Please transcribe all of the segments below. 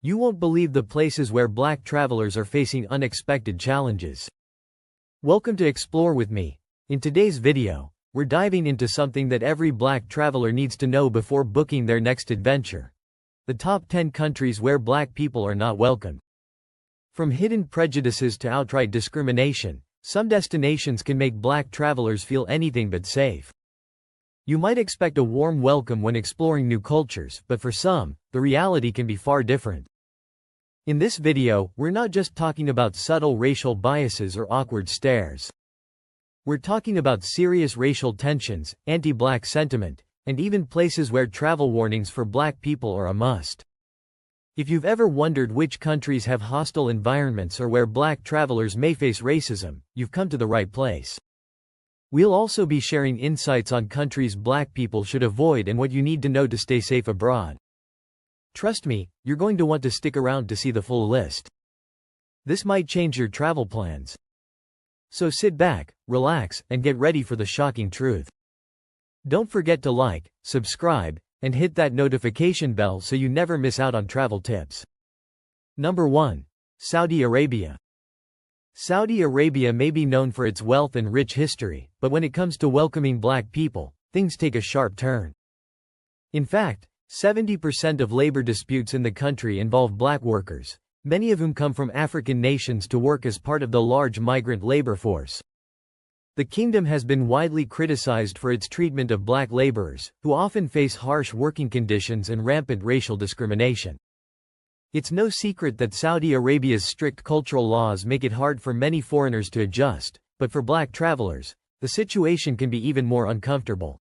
You won't believe the places where black travelers are facing unexpected challenges. Welcome to Explore with me. In today's video, we're diving into something that every black traveler needs to know before booking their next adventure. The top 10 countries where black people are not welcomed. From hidden prejudices to outright discrimination, some destinations can make black travelers feel anything but safe. You might expect a warm welcome when exploring new cultures, but for some, the reality can be far different. In this video, we're not just talking about subtle racial biases or awkward stares. We're talking about serious racial tensions, anti-black sentiment, and even places where travel warnings for black people are a must. If you've ever wondered which countries have hostile environments or where black travelers may face racism, you've come to the right place. We'll also be sharing insights on countries black people should avoid and what you need to know to stay safe abroad. Trust me, you're going to want to stick around to see the full list. This might change your travel plans. So sit back, relax, and get ready for the shocking truth. Don't forget to like, subscribe, and hit that notification bell so you never miss out on travel tips. Number 1. Saudi Arabia. Saudi Arabia may be known for its wealth and rich history, but when it comes to welcoming black people, things take a sharp turn. In fact, 70% of labor disputes in the country involve black workers, many of whom come from African nations to work as part of the large migrant labor force. The kingdom has been widely criticized for its treatment of black laborers, who often face harsh working conditions and rampant racial discrimination. It's no secret that Saudi Arabia's strict cultural laws make it hard for many foreigners to adjust, but for black travelers, the situation can be even more uncomfortable.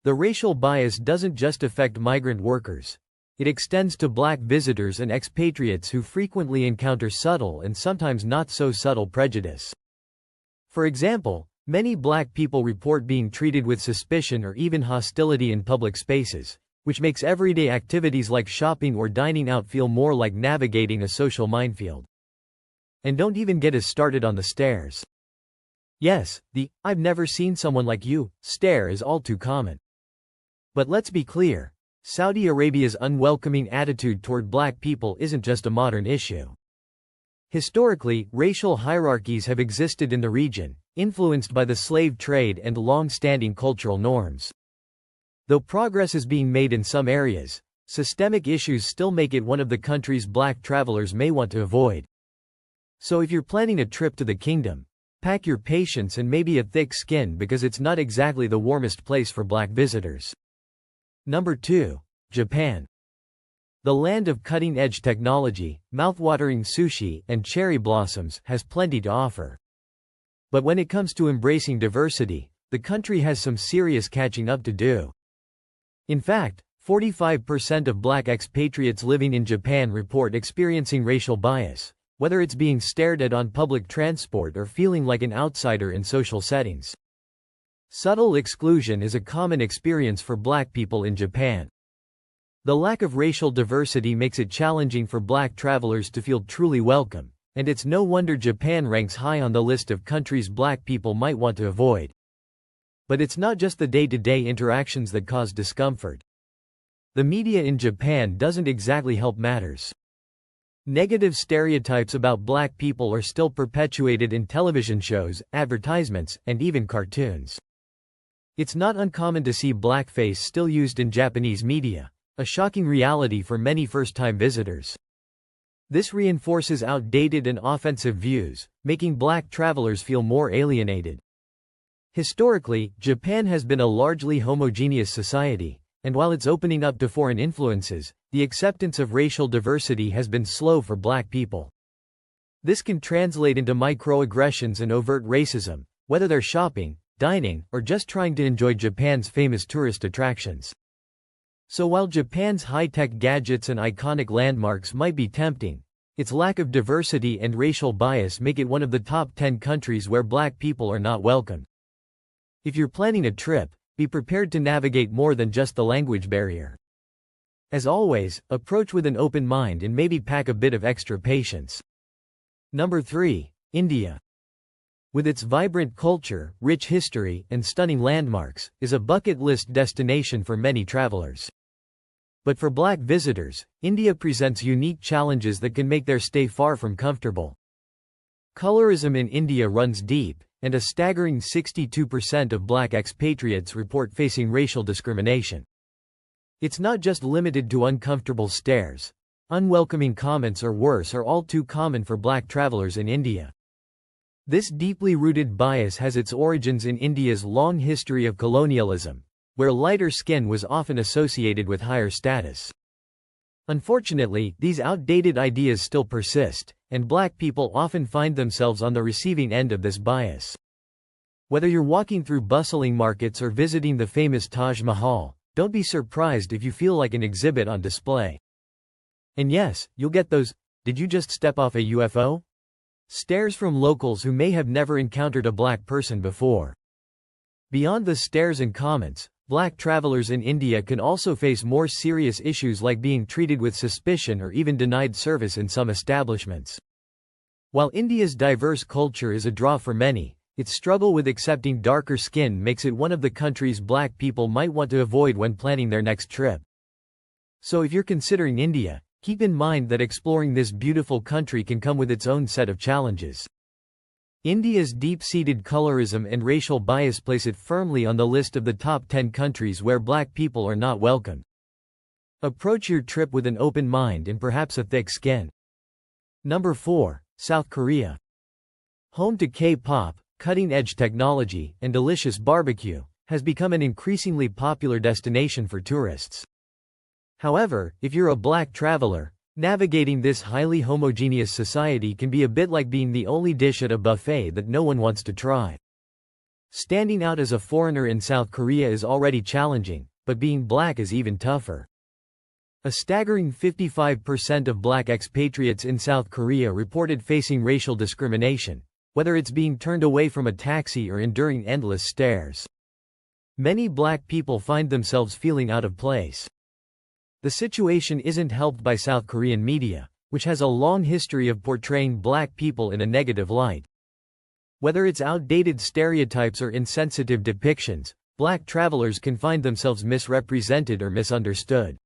The racial bias doesn't just affect migrant workers. It extends to black visitors and expatriates who frequently encounter subtle and sometimes not so subtle prejudice. For example, many black people report being treated with suspicion or even hostility in public spaces, which makes everyday activities like shopping or dining out feel more like navigating a social minefield. And don't even get us started on the stares. Yes, the "I've never seen someone like you" stare is all too common. But let's be clear, Saudi Arabia's unwelcoming attitude toward black people isn't just a modern issue. Historically, racial hierarchies have existed in the region, influenced by the slave trade and long-standing cultural norms. Though progress is being made in some areas, systemic issues still make it one of the countries black travelers may want to avoid. So if you're planning a trip to the kingdom, pack your patience and maybe a thick skin because it's not exactly the warmest place for black visitors. Number 2. Japan. The land of cutting-edge technology, mouth-watering sushi, and cherry blossoms has plenty to offer. But when it comes to embracing diversity, the country has some serious catching up to do. In fact, 45% of black expatriates living in Japan report experiencing racial bias, whether it's being stared at on public transport or feeling like an outsider in social settings. Subtle exclusion is a common experience for black people in Japan. The lack of racial diversity makes it challenging for black travelers to feel truly welcome, and it's no wonder Japan ranks high on the list of countries black people might want to avoid. But it's not just the day-to-day interactions that cause discomfort. The media in Japan doesn't exactly help matters. Negative stereotypes about black people are still perpetuated in television shows, advertisements, and even cartoons. It's not uncommon to see blackface still used in Japanese media, a shocking reality for many first-time visitors. This reinforces outdated and offensive views, making black travelers feel more alienated. Historically, Japan has been a largely homogeneous society, and while it's opening up to foreign influences, the acceptance of racial diversity has been slow for black people. This can translate into microaggressions and overt racism, whether they're shopping, dining, or just trying to enjoy Japan's famous tourist attractions. So while Japan's high-tech gadgets and iconic landmarks might be tempting, its lack of diversity and racial bias make it one of the top 10 countries where black people are not welcomed. If you're planning a trip, be prepared to navigate more than just the language barrier. As always, approach with an open mind and maybe pack a bit of extra patience. Number 3. India. With its vibrant culture, rich history, and stunning landmarks, is a bucket list destination for many travelers. But for black visitors, India presents unique challenges that can make their stay far from comfortable. Colorism in India runs deep, and a staggering 62% of black expatriates report facing racial discrimination. It's not just limited to uncomfortable stares. Unwelcoming comments or worse are all too common for black travelers in India. This deeply rooted bias has its origins in India's long history of colonialism, where lighter skin was often associated with higher status. Unfortunately, these outdated ideas still persist, and black people often find themselves on the receiving end of this bias. Whether you're walking through bustling markets or visiting the famous Taj Mahal, don't be surprised if you feel like an exhibit on display. And yes, you'll get those, "Did you just step off a UFO?" stares from locals who may have never encountered a black person before. Beyond the stares and comments, black travelers in India can also face more serious issues like being treated with suspicion or even denied service in some establishments. While India's diverse culture is a draw for many, its struggle with accepting darker skin makes it one of the countries black people might want to avoid when planning their next trip. So if you're considering India, keep in mind that exploring this beautiful country can come with its own set of challenges. India's deep-seated colorism and racial bias place it firmly on the list of the top 10 countries where black people are not welcome. Approach your trip with an open mind and perhaps a thick skin. Number 4. South Korea. Home to K-pop, cutting-edge technology, and delicious barbecue, has become an increasingly popular destination for tourists. However, if you're a black traveler, navigating this highly homogeneous society can be a bit like being the only dish at a buffet that no one wants to try. Standing out as a foreigner in South Korea is already challenging, but being black is even tougher. A staggering 55% of black expatriates in South Korea reported facing racial discrimination, whether it's being turned away from a taxi or enduring endless stares. Many black people find themselves feeling out of place. The situation isn't helped by South Korean media, which has a long history of portraying black people in a negative light. Whether it's outdated stereotypes or insensitive depictions, black travelers can find themselves misrepresented or misunderstood.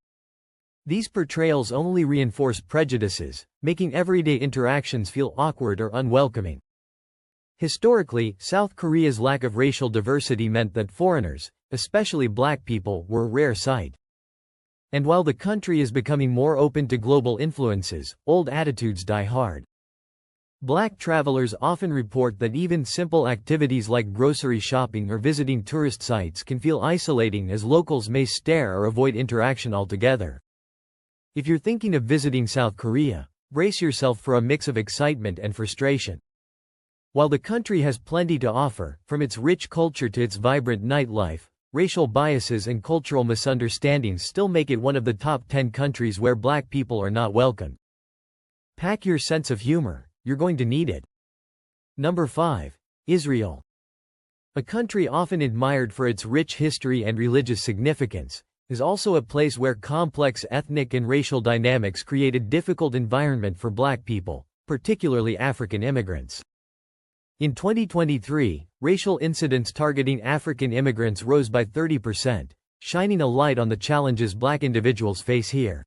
These portrayals only reinforce prejudices, making everyday interactions feel awkward or unwelcoming. Historically, South Korea's lack of racial diversity meant that foreigners, especially black people, were a rare sight. And while the country is becoming more open to global influences, old attitudes die hard. Black travelers often report that even simple activities like grocery shopping or visiting tourist sites can feel isolating as locals may stare or avoid interaction altogether. If you're thinking of visiting South Korea, brace yourself for a mix of excitement and frustration. While the country has plenty to offer, from its rich culture to its vibrant nightlife, racial biases and cultural misunderstandings still make it one of the top 10 countries where black people are not welcome. Pack your sense of humor, you're going to need it. Number 5. Israel. A country often admired for its rich history and religious significance, is also a place where complex ethnic and racial dynamics create a difficult environment for black people, particularly African immigrants. In 2023, racial incidents targeting African immigrants rose by 30%, shining a light on the challenges black individuals face here.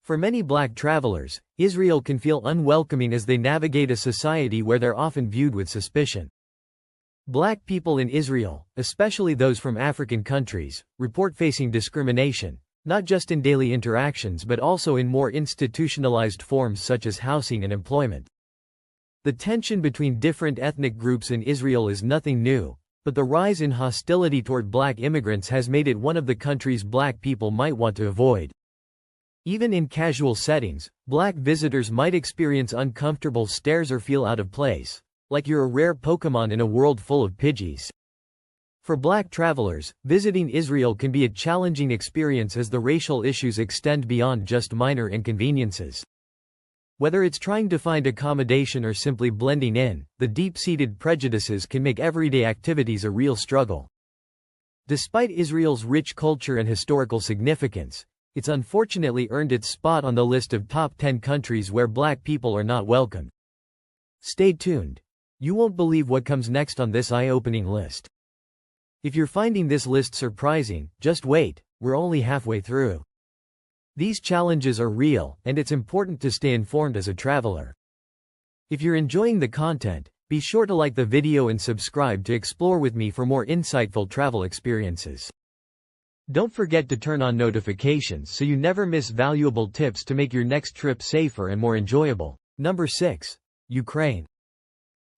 For many black travelers, Israel can feel unwelcoming as they navigate a society where they're often viewed with suspicion. Black people in Israel, especially those from African countries, report facing discrimination, not just in daily interactions but also in more institutionalized forms such as housing and employment. The tension between different ethnic groups in Israel is nothing new, but the rise in hostility toward black immigrants has made it one of the countries black people might want to avoid. Even in casual settings, black visitors might experience uncomfortable stares or feel out of place, like you're a rare Pokémon in a world full of Pidgeys. For black travelers, visiting Israel can be a challenging experience as the racial issues extend beyond just minor inconveniences. Whether it's trying to find accommodation or simply blending in, the deep-seated prejudices can make everyday activities a real struggle. Despite Israel's rich culture and historical significance, it's unfortunately earned its spot on the list of top 10 countries where black people are not welcome. Stay tuned. You won't believe what comes next on this eye-opening list. If you're finding this list surprising, just wait, we're only halfway through. These challenges are real, and it's important to stay informed as a traveler. If you're enjoying the content, be sure to like the video and subscribe to explore with me for more insightful travel experiences. Don't forget to turn on notifications so you never miss valuable tips to make your next trip safer and more enjoyable. Number 6. Ukraine.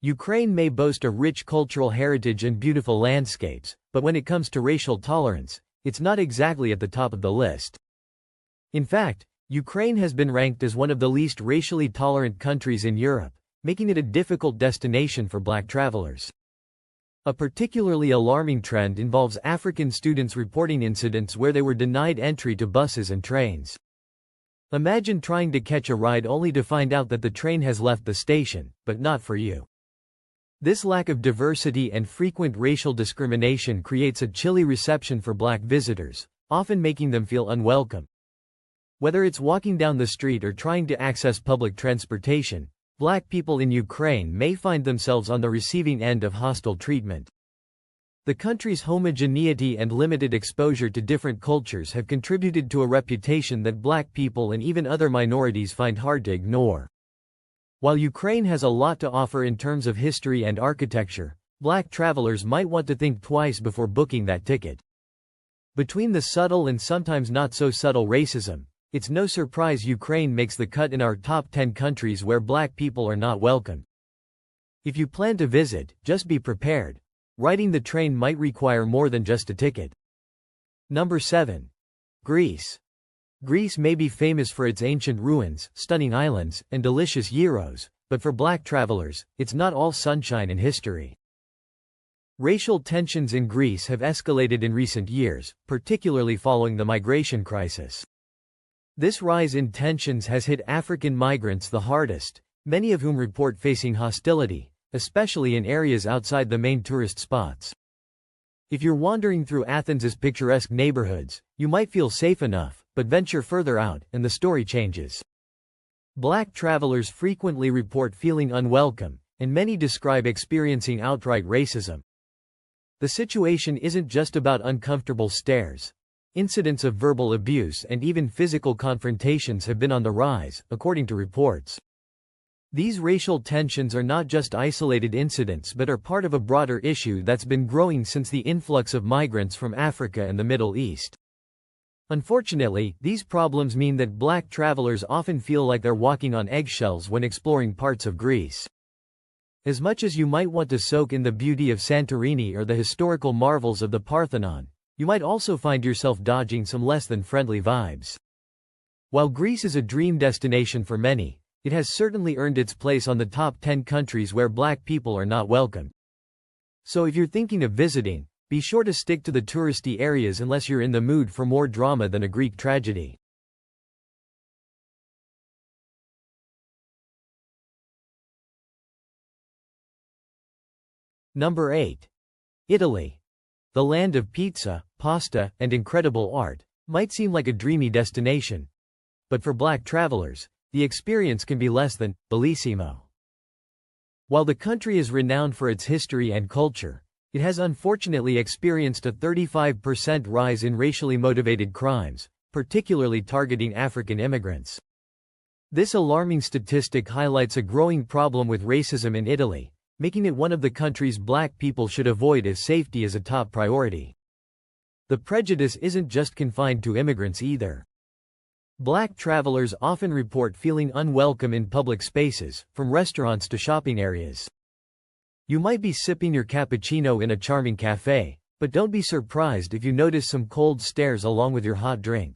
Ukraine may boast a rich cultural heritage and beautiful landscapes, but when it comes to racial tolerance, it's not exactly at the top of the list. In fact, Ukraine has been ranked as one of the least racially tolerant countries in Europe, making it a difficult destination for black travelers. A particularly alarming trend involves African students reporting incidents where they were denied entry to buses and trains. Imagine trying to catch a ride only to find out that the train has left the station, but not for you. This lack of diversity and frequent racial discrimination creates a chilly reception for black visitors, often making them feel unwelcome. Whether it's walking down the street or trying to access public transportation, black people in Ukraine may find themselves on the receiving end of hostile treatment. The country's homogeneity and limited exposure to different cultures have contributed to a reputation that black people and even other minorities find hard to ignore. While Ukraine has a lot to offer in terms of history and architecture, black travelers might want to think twice before booking that ticket. Between the subtle and sometimes not so subtle racism, it's no surprise Ukraine makes the cut in our top 10 countries where black people are not welcome. If you plan to visit, just be prepared. Riding the train might require more than just a ticket. Number 7. Greece. Greece may be famous for its ancient ruins, stunning islands, and delicious gyros, but for black travelers, it's not all sunshine and history. Racial tensions in Greece have escalated in recent years, particularly following the migration crisis. This rise in tensions has hit African migrants the hardest, many of whom report facing hostility, especially in areas outside the main tourist spots. If you're wandering through Athens's picturesque neighborhoods, you might feel safe enough, but venture further out, and the story changes. Black travelers frequently report feeling unwelcome, and many describe experiencing outright racism. The situation isn't just about uncomfortable stares. Incidents of verbal abuse and even physical confrontations have been on the rise, according to reports. These racial tensions are not just isolated incidents but are part of a broader issue that's been growing since the influx of migrants from Africa and the Middle East. Unfortunately, these problems mean that black travelers often feel like they're walking on eggshells when exploring parts of Greece. As much as you might want to soak in the beauty of Santorini or the historical marvels of the Parthenon, you might also find yourself dodging some less than friendly vibes. While Greece is a dream destination for many, it has certainly earned its place on the top 10 countries where black people are not welcome. So if you're thinking of visiting, be sure to stick to the touristy areas unless you're in the mood for more drama than a Greek tragedy. Number 8. Italy. The land of pizza, pasta, and incredible art might seem like a dreamy destination. But for black travelers, the experience can be less than bellissimo. While the country is renowned for its history and culture, it has unfortunately experienced a 35% rise in racially motivated crimes, particularly targeting African immigrants. This alarming statistic highlights a growing problem with racism in Italy, making it one of the countries black people should avoid as safety is a top priority. The prejudice isn't just confined to immigrants either. Black travelers often report feeling unwelcome in public spaces, from restaurants to shopping areas. You might be sipping your cappuccino in a charming cafe, but don't be surprised if you notice some cold stares along with your hot drink.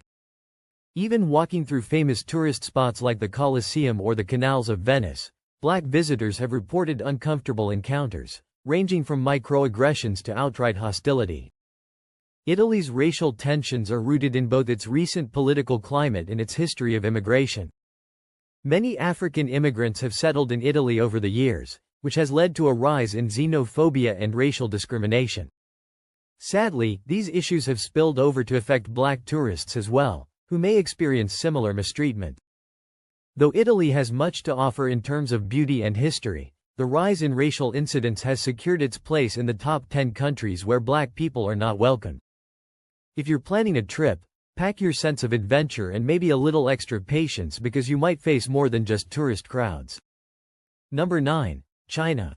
Even walking through famous tourist spots like the Colosseum or the canals of Venice, black visitors have reported uncomfortable encounters, ranging from microaggressions to outright hostility. Italy's racial tensions are rooted in both its recent political climate and its history of immigration. Many African immigrants have settled in Italy over the years, which has led to a rise in xenophobia and racial discrimination. Sadly, these issues have spilled over to affect black tourists as well, who may experience similar mistreatment. Though Italy has much to offer in terms of beauty and history, the rise in racial incidents has secured its place in the top 10 countries where black people are not welcome. If you're planning a trip, pack your sense of adventure and maybe a little extra patience because you might face more than just tourist crowds. Number 9. China.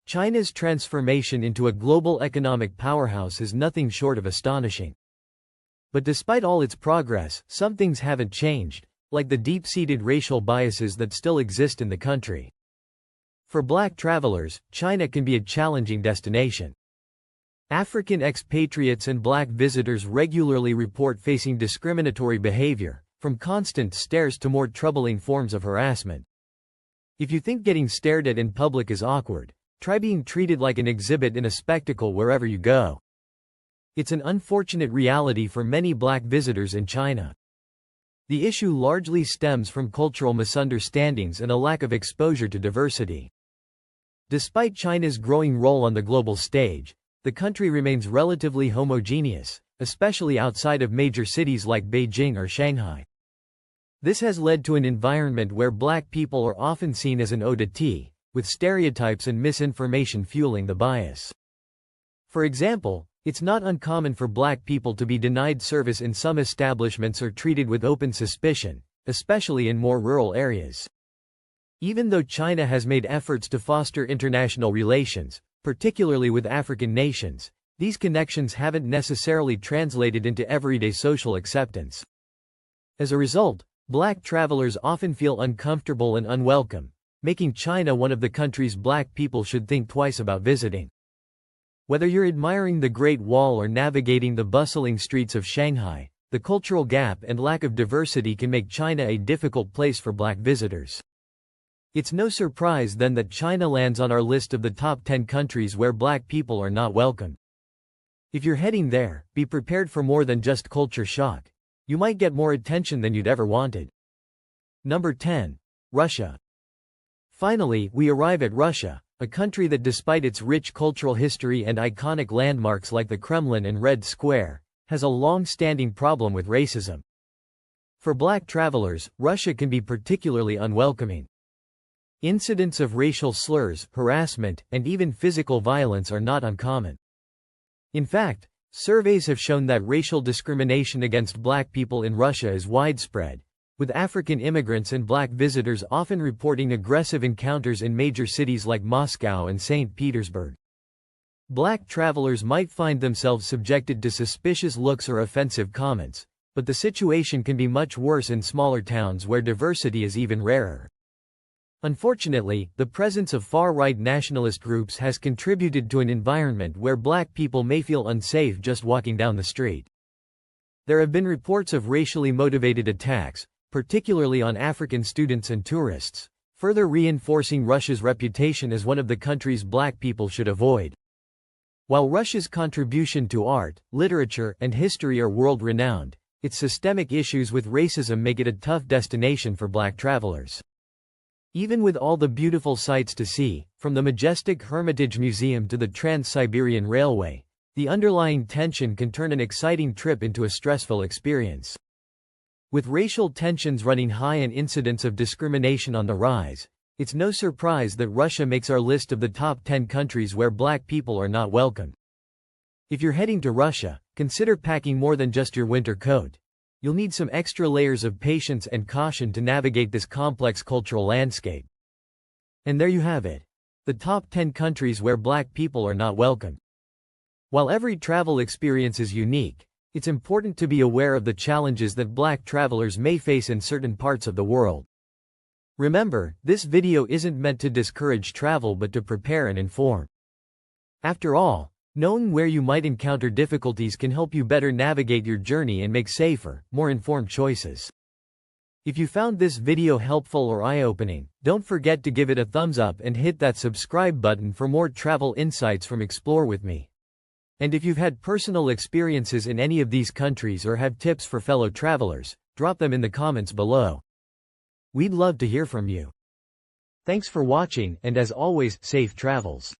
China's transformation into a global economic powerhouse is nothing short of astonishing. But despite all its progress, some things haven't changed, like the deep-seated racial biases that still exist in the country. For black travelers, China can be a challenging destination. African expatriates and black visitors regularly report facing discriminatory behavior, from constant stares to more troubling forms of harassment. If you think getting stared at in public is awkward, try being treated like an exhibit in a spectacle wherever you go. It's an unfortunate reality for many black visitors in China. The issue largely stems from cultural misunderstandings and a lack of exposure to diversity. Despite China's growing role on the global stage, the country remains relatively homogeneous, especially outside of major cities like Beijing or Shanghai. This has led to an environment where black people are often seen as an oddity, with stereotypes and misinformation fueling the bias. For example, it's not uncommon for black people to be denied service in some establishments or treated with open suspicion, especially in more rural areas. Even though China has made efforts to foster international relations, particularly with African nations, these connections haven't necessarily translated into everyday social acceptance. As a result, black travelers often feel uncomfortable and unwelcome, making China one of the countries black people should think twice about visiting. Whether you're admiring the Great Wall or navigating the bustling streets of Shanghai, the cultural gap and lack of diversity can make China a difficult place for black visitors. It's no surprise then that China lands on our list of the top 10 countries where black people are not welcome. If you're heading there, be prepared for more than just culture shock. You might get more attention than you'd ever wanted. Number 10. Russia. Finally, we arrive at Russia, a country that despite its rich cultural history and iconic landmarks like the Kremlin and Red Square, has a long-standing problem with racism. For black travelers, Russia can be particularly unwelcoming. Incidents of racial slurs, harassment, and even physical violence are not uncommon. In fact, surveys have shown that racial discrimination against black people in Russia is widespread, with African immigrants and black visitors often reporting aggressive encounters in major cities like Moscow and St. Petersburg. Black travelers might find themselves subjected to suspicious looks or offensive comments, but the situation can be much worse in smaller towns where diversity is even rarer. Unfortunately, the presence of far-right nationalist groups has contributed to an environment where black people may feel unsafe just walking down the street. There have been reports of racially motivated attacks, particularly on African students and tourists, further reinforcing Russia's reputation as one of the countries black people should avoid. While Russia's contribution to art, literature, and history are world-renowned, its systemic issues with racism make it a tough destination for black travelers. Even with all the beautiful sights to see, from the majestic Hermitage Museum to the Trans-Siberian Railway, the underlying tension can turn an exciting trip into a stressful experience. With racial tensions running high and incidents of discrimination on the rise, it's no surprise that Russia makes our list of the top 10 countries where black people are not welcome. If you're heading to Russia, consider packing more than just your winter coat. You'll need some extra layers of patience and caution to navigate this complex cultural landscape. And there you have it. The top 10 countries where black people are not welcome. While every travel experience is unique, it's important to be aware of the challenges that black travelers may face in certain parts of the world. Remember, this video isn't meant to discourage travel but to prepare and inform. After all, knowing where you might encounter difficulties can help you better navigate your journey and make safer, more informed choices. If you found this video helpful or eye-opening, don't forget to give it a thumbs up and hit that subscribe button for more travel insights from Explore with me. And if you've had personal experiences in any of these countries or have tips for fellow travelers, drop them in the comments below. We'd love to hear from you. Thanks for watching, and as always, safe travels.